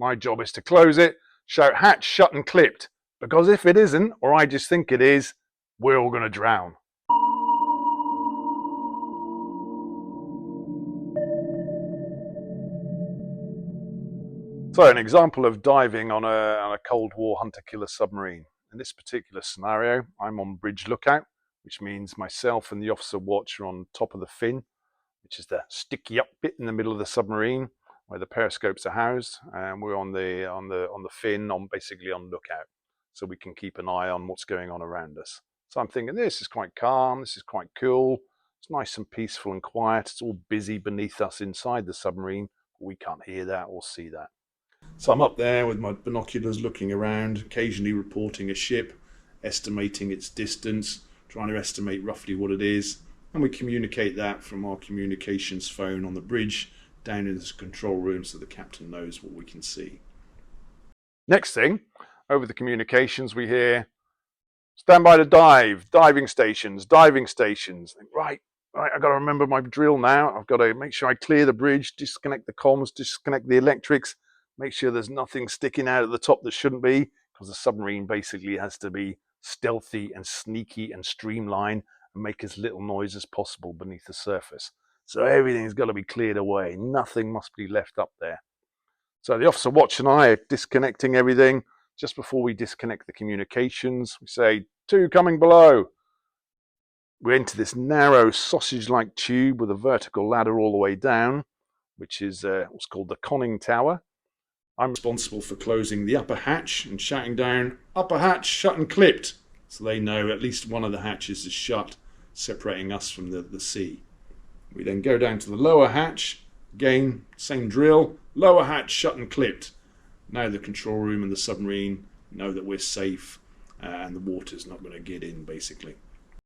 My job is to close it, shout hatch shut and clipped, because if it isn't, or I just think it is, we're all going to drown. So an example of diving on a Cold War hunter-killer submarine. In this particular scenario, I'm on bridge lookout, which means myself and the officer watch are on top of the fin, which is the sticky up bit in the middle of the submarine where the periscopes are housed, and we're on the fin, basically on lookout, so we can keep an eye on what's going on around us. So I'm thinking this is quite calm, this is quite cool, it's nice and peaceful and quiet. It's all busy beneath us inside the submarine, but we can't hear that or see that. So I'm up there with my binoculars looking around, occasionally reporting a ship, estimating its distance, trying to estimate roughly what it is, and we communicate that from our communications phone on the bridge down into the control room so the captain knows what we can see. Next thing, over the communications we hear, stand by to dive, diving stations. Right, I've got to remember my drill now. I've got to make sure I clear the bridge, disconnect the comms, disconnect the electrics, make sure there's nothing sticking out at the top that shouldn't be, because the submarine basically has to be stealthy and sneaky and streamlined and make as little noise as possible beneath the surface. So everything's got to be cleared away. Nothing must be left up there. So the officer watch and I are disconnecting everything. Just before we disconnect the communications, we say, 2 coming below. We enter this narrow sausage-like tube with a vertical ladder all the way down, which is what's called the conning tower. I'm responsible for closing the upper hatch and shouting down, upper hatch shut and clipped, so they know at least one of the hatches is shut, separating us from the sea. We then go down to the lower hatch, again, same drill, lower hatch shut and clipped. Now the control room and the submarine know that we're safe and the water's not going to get in, basically.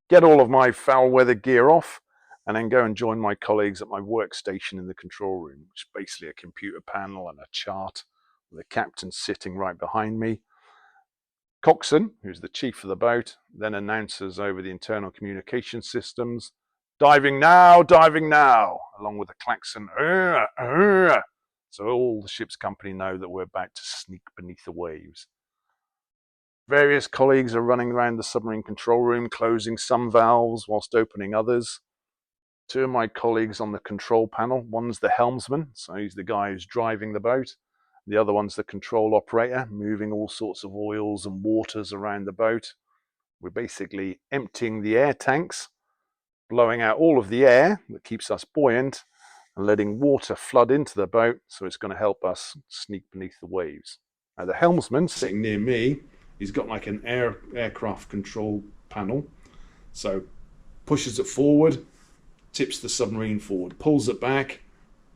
Get all of my foul weather gear off and then go and join my colleagues at my workstation in the control room, which is basically a computer panel and a chart with the captain sitting right behind me. Coxswain, who's the chief of the boat, then announces over the internal communication systems, diving now, along with a klaxon, so all the ship's company know that we're about to sneak beneath the waves. Various colleagues are running around the submarine control room, closing some valves whilst opening others. 2 of my colleagues on the control panel, one's the helmsman, so he's the guy who's driving the boat. The other one's the control operator, moving all sorts of oils and waters around the boat. We're basically emptying the air tanks, blowing out all of the air that keeps us buoyant, and letting water flood into the boat, so it's going to help us sneak beneath the waves. Now the helmsman, sitting near me, he's got like an aircraft control panel, so pushes it forward, tips the submarine forward, pulls it back,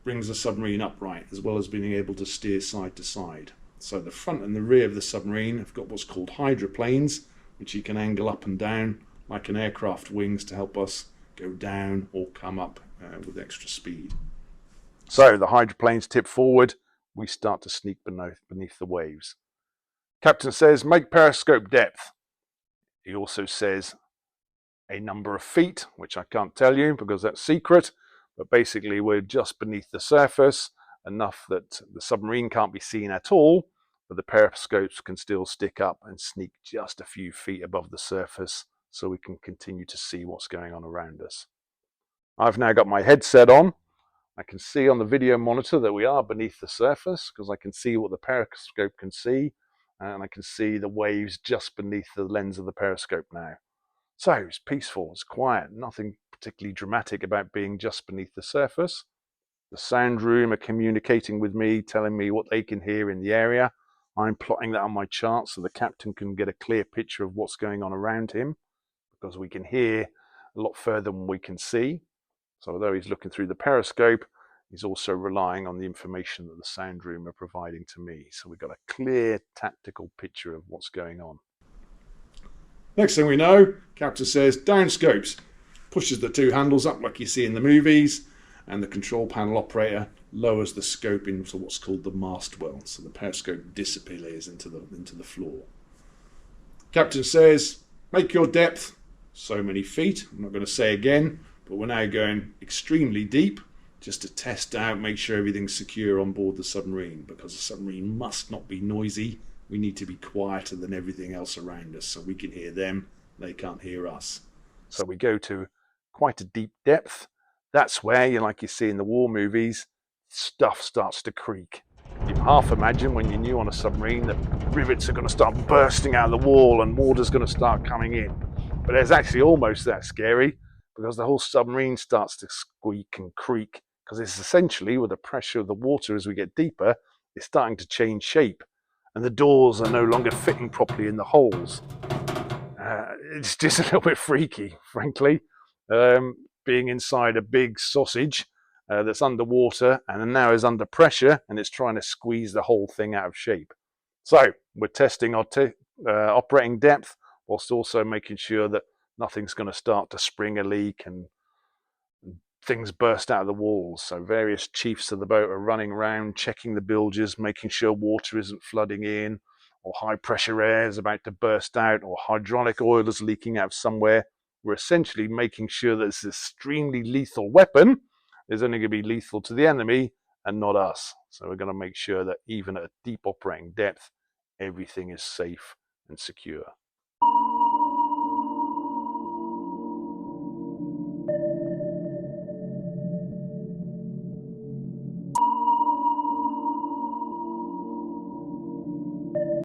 brings the submarine upright, as well as being able to steer side to side. So the front and the rear of the submarine have got what's called hydroplanes, which you can angle up and down like an aircraft wings to help us go down or come up with extra speed. So the hydroplanes tip forward, we start to sneak beneath the waves. Captain says, make periscope depth. He also says a number of feet, which I can't tell you because that's secret, but basically we're just beneath the surface, enough that the submarine can't be seen at all, but the periscopes can still stick up and sneak just a few feet above the surface so we can continue to see what's going on around us. I've now got my headset on. I can see on the video monitor that we are beneath the surface because I can see what the periscope can see, and I can see the waves just beneath the lens of the periscope now. So it's peaceful, it's quiet, nothing particularly dramatic about being just beneath the surface. The sound room are communicating with me, telling me what they can hear in the area. I'm plotting that on my chart so the captain can get a clear picture of what's going on around him, because we can hear a lot further than we can see. So although he's looking through the periscope, he's also relying on the information that the sound room are providing to me. So we've got a clear tactical picture of what's going on. Next thing we know, captain says, down scopes, pushes the 2 handles up like you see in the movies, and the control panel operator lowers the scope into what's called the mast well, so the periscope disappears into the floor. Captain says, make your depth so many feet. I'm not going to say again, but we're now going extremely deep, just to test out, make sure everything's secure on board the submarine, because the submarine must not be noisy. We need to be quieter than everything else around us so we can hear them, they can't hear us. So we go to quite a deep depth. That's where, like you see in the war movies, stuff starts to creak. You can half imagine when you're new on a submarine that rivets are going to start bursting out of the wall and water's going to start coming in. But it's actually almost that scary, because the whole submarine starts to squeak and creak, because it's essentially, with the pressure of the water as we get deeper, it's starting to change shape, and the doors are no longer fitting properly in the holes. It's just a little bit freaky, frankly, being inside a big sausage that's underwater and now is under pressure, and it's trying to squeeze the whole thing out of shape. So we're testing our operating depth, whilst also making sure that nothing's going to start to spring a leak and things burst out of the walls. So various chiefs of the boat are running around, checking the bilges, making sure water isn't flooding in, or high pressure air is about to burst out, or hydraulic oil is leaking out somewhere. We're essentially making sure that this extremely lethal weapon is only going to be lethal to the enemy and not us. So we're going to make sure that even at a deep operating depth, everything is safe and secure.